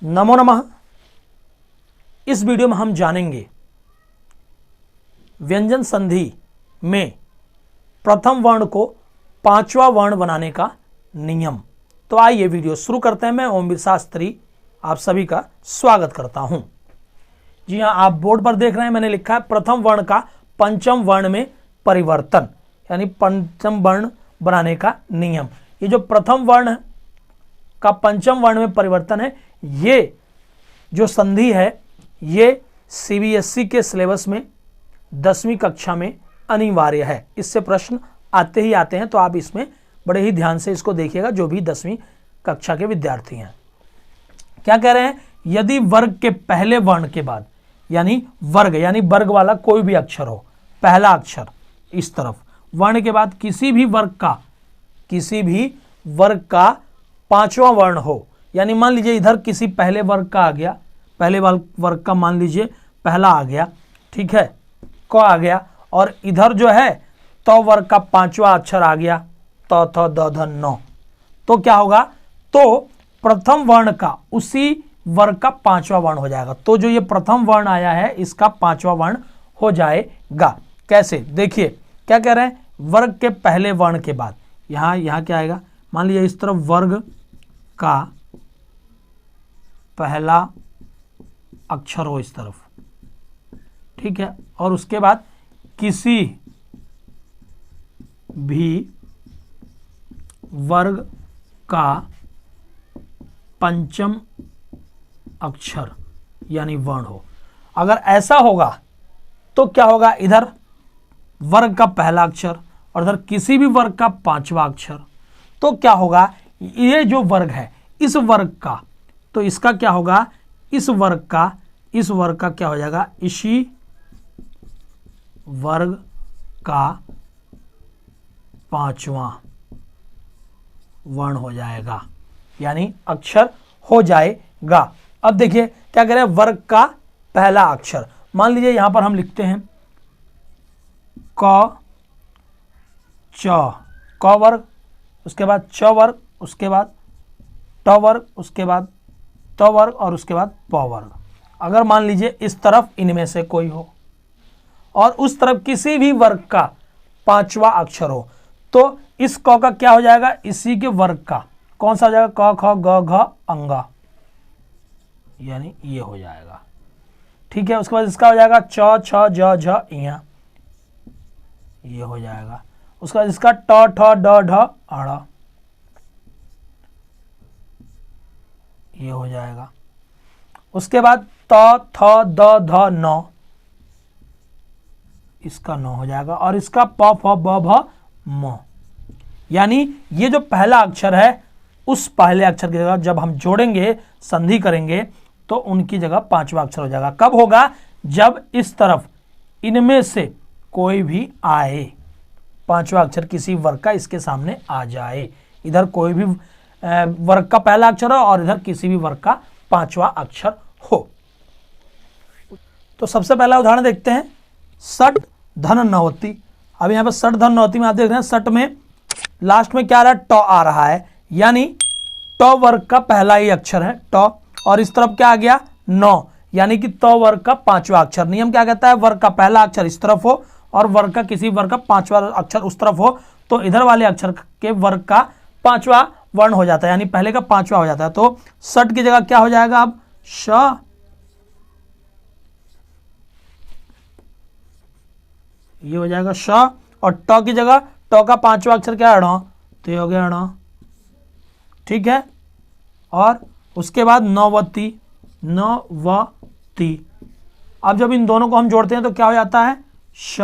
नमो नमः। इस वीडियो में हम जानेंगे व्यंजन संधि में प्रथम वर्ण को पांचवा वर्ण बनाने का नियम। तो आइए वीडियो शुरू करते हैं। मैं ओमवीर शास्त्री आप सभी का स्वागत करता हूं। जी हां, आप बोर्ड पर देख रहे हैं, मैंने लिखा है प्रथम वर्ण का पंचम वर्ण में परिवर्तन, यानी पंचम वर्ण बनाने का नियम। ये जो प्रथम वर्ण का पंचम वर्ण में परिवर्तन है, ये जो संधि है ये सीबीएसई के सिलेबस में 10वीं कक्षा में अनिवार्य है। इससे प्रश्न आते ही आते हैं, तो आप इसमें बड़े ही ध्यान से इसको देखिएगा जो भी 10वीं कक्षा के विद्यार्थी हैं। क्या कह रहे हैं? यदि वर्ग के पहले वर्ण के बाद, यानी वर्ग वाला कोई भी अक्षर हो, पहला अक्षर इस तरफ, वर्ण के बाद किसी भी वर्ग का पांचवा वर्ण हो, यानी मान लीजिए इधर किसी पहले वर्ग का आ गया, पहले वर्ग का मान लीजिए पहला आ गया, ठीक है, क आ गया, और इधर जो है तो वर्ग का पांचवा अक्षर आ गया, त थ द ध न, तो क्या होगा? तो प्रथम वर्ण का उसी वर्ग का पांचवा वर्ण हो जाएगा। तो जो ये प्रथम वर्ण आया है इसका पांचवा वर्ण हो जाएगा। कैसे? देखिए क्या कह रहे हैं? वर्ग के पहले वर्ण के बाद यहां क्या आएगा? मान लीजिए इस तरफ वर्ग का पहला अक्षर हो इस तरफ, ठीक है, और उसके बाद किसी भी वर्ग का पंचम अक्षर यानी वर्ण हो। अगर ऐसा होगा तो क्या होगा? इधर वर्ग का पहला अक्षर और इधर किसी भी वर्ग का पांचवा अक्षर, तो क्या होगा? ये जो वर्ग है इस वर्ग का, तो इसका क्या होगा? इस वर्ग का क्या हो जाएगा? इसी वर्ग का पांचवा वर्ण हो जाएगा, यानी अक्षर हो जाएगा। अब देखिए क्या कह रहे हैं? वर्ग का पहला अक्षर, मान लीजिए यहां पर हम लिखते हैं क वर्ग, उसके बाद च वर्ग, उसके बाद ट वर्ग, उसके बाद त वर्ग और उसके बाद प वर्ग। अगर मान लीजिए इस तरफ इनमें से कोई हो और उस तरफ किसी भी वर्ग का पांचवा अक्षर हो, तो इस क का क्या हो जाएगा? इसी के वर्ग का कौन सा हो जाएगा? क ख ग घ अंगा, यानी ये हो जाएगा, ठीक है। उसके बाद इसका हो जाएगा च छ ज झ इया, ये हो जाएगा। उसके बाद इसका ट ठ ड ढ अड़, ये हो जाएगा। उसके बाद त थ द ध न, इसका न हो जाएगा, और इसका प फ ब भ म, यानी ये जो पहला अक्षर है उस पहले अक्षर की जगह जब हम जोड़ेंगे, संधि करेंगे, तो उनकी जगह पांचवा अक्षर हो जाएगा। कब होगा? जब इस तरफ इनमें से कोई भी आए, पांचवा अक्षर किसी वर्ग का इसके सामने आ जाए। इधर कोई भी वर्ग का पहला अक्षर हो और इधर किसी भी वर्ग का पांचवा अक्षर हो। तो सबसे पहला उदाहरण देखते हैं, सट धन नवती। अब यहाँ पे सट धन नवती में आप देख रहे हैं, सट में लास्ट में क्या आ रहा है? ट आ रहा है, यानी ट वर्ग का पहला ही अक्षर है ट, और इस तरफ क्या आ गया? न, यानी कि त वर्ग का पांचवा अक्षर। नियम क्या कहता है? वर्ग का पहला अक्षर इस तरफ हो और वर्ग का किसी वर्ग का पांचवा अक्षर उस तरफ हो, तो इधर वाले अक्षर के वर्ग का पांचवा वर्ण हो जाता है, यानी पहले का पांचवा हो जाता है। तो सट की जगह क्या हो जाएगा? अब श, ये हो जाएगा श, और ट की जगह ट का पांचवा अक्षर क्या है? ण, तो ये हो गया ण, ठीक है। और उसके बाद नवती, नवती। अब जब इन दोनों को हम जोड़ते हैं तो क्या हो जाता है? श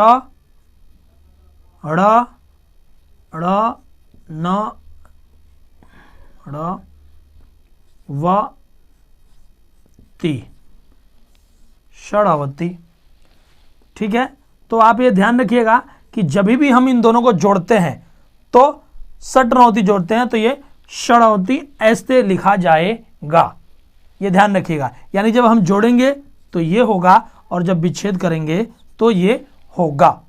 ड़ ड़ न ड़ व ती, षड़वती, ठीक है। तो आप ये ध्यान रखिएगा कि जब भी हम इन दोनों को जोड़ते हैं तो षट्नवती जोड़ते हैं तो ये षड़वती ऐसे लिखा जाएगा, ये ध्यान रखिएगा। यानी जब हम जोड़ेंगे तो ये होगा और जब विच्छेद करेंगे तो ये होगा।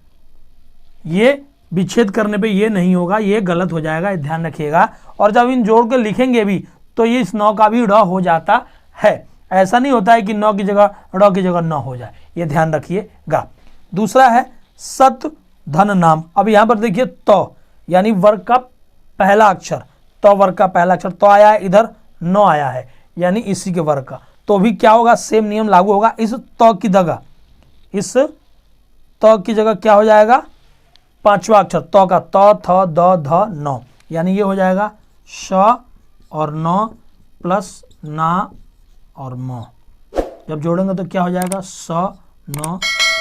ये विच्छेद करने पे ये नहीं होगा, ये गलत हो जाएगा, ये ध्यान रखिएगा। और जब इन जोड़ के लिखेंगे भी तो ये इस 9 का भी ड़ हो जाता है। ऐसा नहीं होता है कि न की जगह ड़ की जगह न हो जाए, ये ध्यान रखिएगा। दूसरा है सत धन नाम। अब यहां पर देखिए तो, यानी वर्ग का पहला अक्षर, तो वर्ग का पहला अक्षर तो आया है, इधर न आया है, यानी इसी के वर्ग का, तो भी क्या होगा, सेम नियम लागू होगा। इस तो की जगह, इस तो की जगह क्या हो जाएगा, पांचवा अक्षर तो का, तो थ द ध न, यानी ये हो जाएगा श और न प्लस ना और म। जब जोड़ेंगे तो क्या हो जाएगा, स न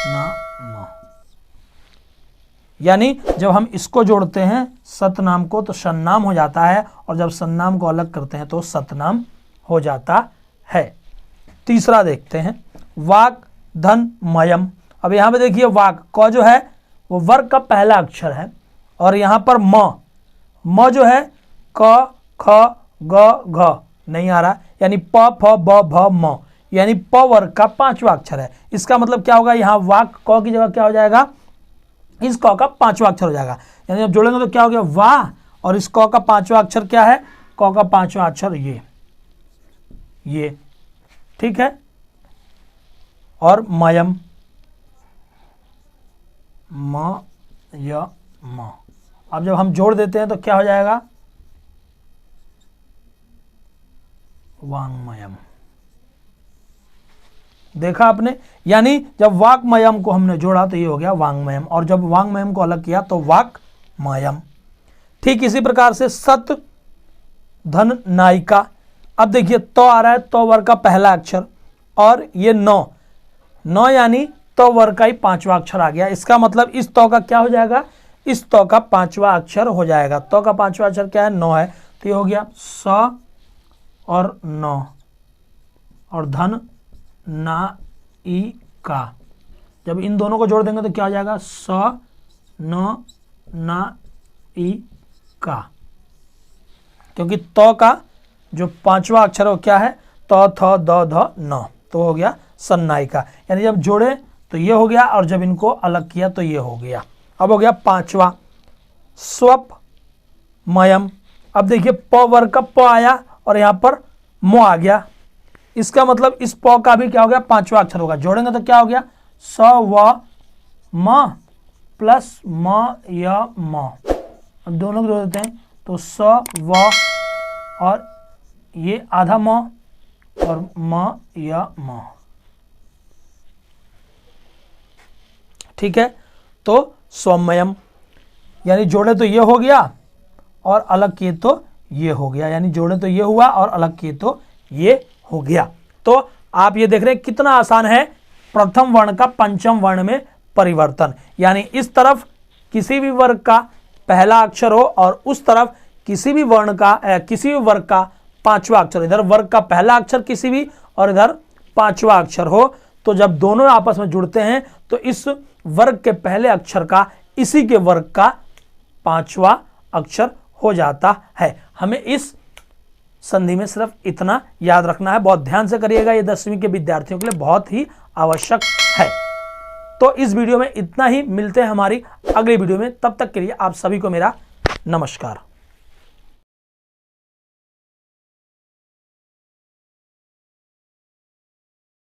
ना म। यानी जब हम इसको जोड़ते हैं सतनाम को तो सन्नाम हो जाता है, और जब सन्नाम को अलग करते हैं तो सतनाम हो जाता है। तीसरा देखते हैं वाक धन मयम। अब यहां पे देखिए वाक क जो है वो वर्ग का पहला अक्षर है, और यहां पर म जो है क ख ग घ नहीं आ रहा, यानी प फ ब भ म, यानी प वर्ग का पांचवा अक्षर है। इसका मतलब क्या होगा, यहाँ वाक क की जगह क्या हो जाएगा, इस क का पांचवा अक्षर हो जाएगा। यानी जब जोड़ेंगे तो क्या हो गया, वाह, और इस क का पांचवा अक्षर क्या है, क का पांचवा अक्षर ये ठीक है। और मयम, म य म। अब जब हम जोड़ देते हैं तो क्या हो जाएगा, वांगमयम। देखा आपने, यानी जब वाक्मयम को हमने जोड़ा तो ये हो गया वांगमयम, और जब वांगमयम को अलग किया तो वाक्मयम। ठीक इसी प्रकार से सत धन नायिका। अब देखिए तो आ रहा है, तो वर्ग का पहला अक्षर, और ये नौ यानी तो वर्ग का ही पांचवा अक्षर आ गया। इसका मतलब इस तो का क्या हो जाएगा, इस तो का पांचवा अक्षर हो जाएगा। तो का पांचवा अक्षर क्या है, नौ है, तो ये हो गया स और नौ और धन ना ई का। जब इन दोनों को जोड़ देंगे तो क्या हो जाएगा, स न ना ई का, क्योंकि तो का जो पांचवा अक्षर है वो क्या है, तो थ द ध न, तो हो गया सन्नायिका। यानी जब जोड़े तो ये हो गया, और जब इनको अलग किया तो ये हो गया। अब हो गया पांचवा स्वप मयम। अब देखिए प वर्ग का प आया और यहाँ पर मो आ गया, इसका मतलब इस प का भी क्या हो गया, पांचवा अक्षर होगा। जोड़ेंगे तो क्या हो गया, स व म प्लस म य म। अब दोनों को जोड़ देते हैं तो स व और ये आधा म और म य म। ठीक है, तो स्वमयम, यानी जोड़े तो ये हो गया और अलग किए तो ये हो गया, यानी जोड़े तो ये हुआ और अलग किए तो ये हो गया। तो आप ये देख रहे हैं कितना आसान है प्रथम वर्ण का पंचम वर्ण में परिवर्तन। यानी इस तरफ किसी भी वर्ग का पहला अक्षर हो और उस तरफ किसी भी वर्ग का पांचवा अक्षर, इधर वर्ग का पहला अक्षर किसी भी और इधर पांचवा अक्षर हो, तो जब दोनों आपस में जुड़ते हैं तो इस वर्ग के पहले अक्षर का इसी के वर्ग का पांचवा अक्षर हो जाता है। हमें इस संधि में सिर्फ इतना याद रखना है, बहुत ध्यान से करिएगा, ये 10वीं के विद्यार्थियों के लिए बहुत ही आवश्यक है। तो इस वीडियो में इतना ही, मिलते हैं हमारी अगली वीडियो में, तब तक के लिए आप सभी को मेरा नमस्कार।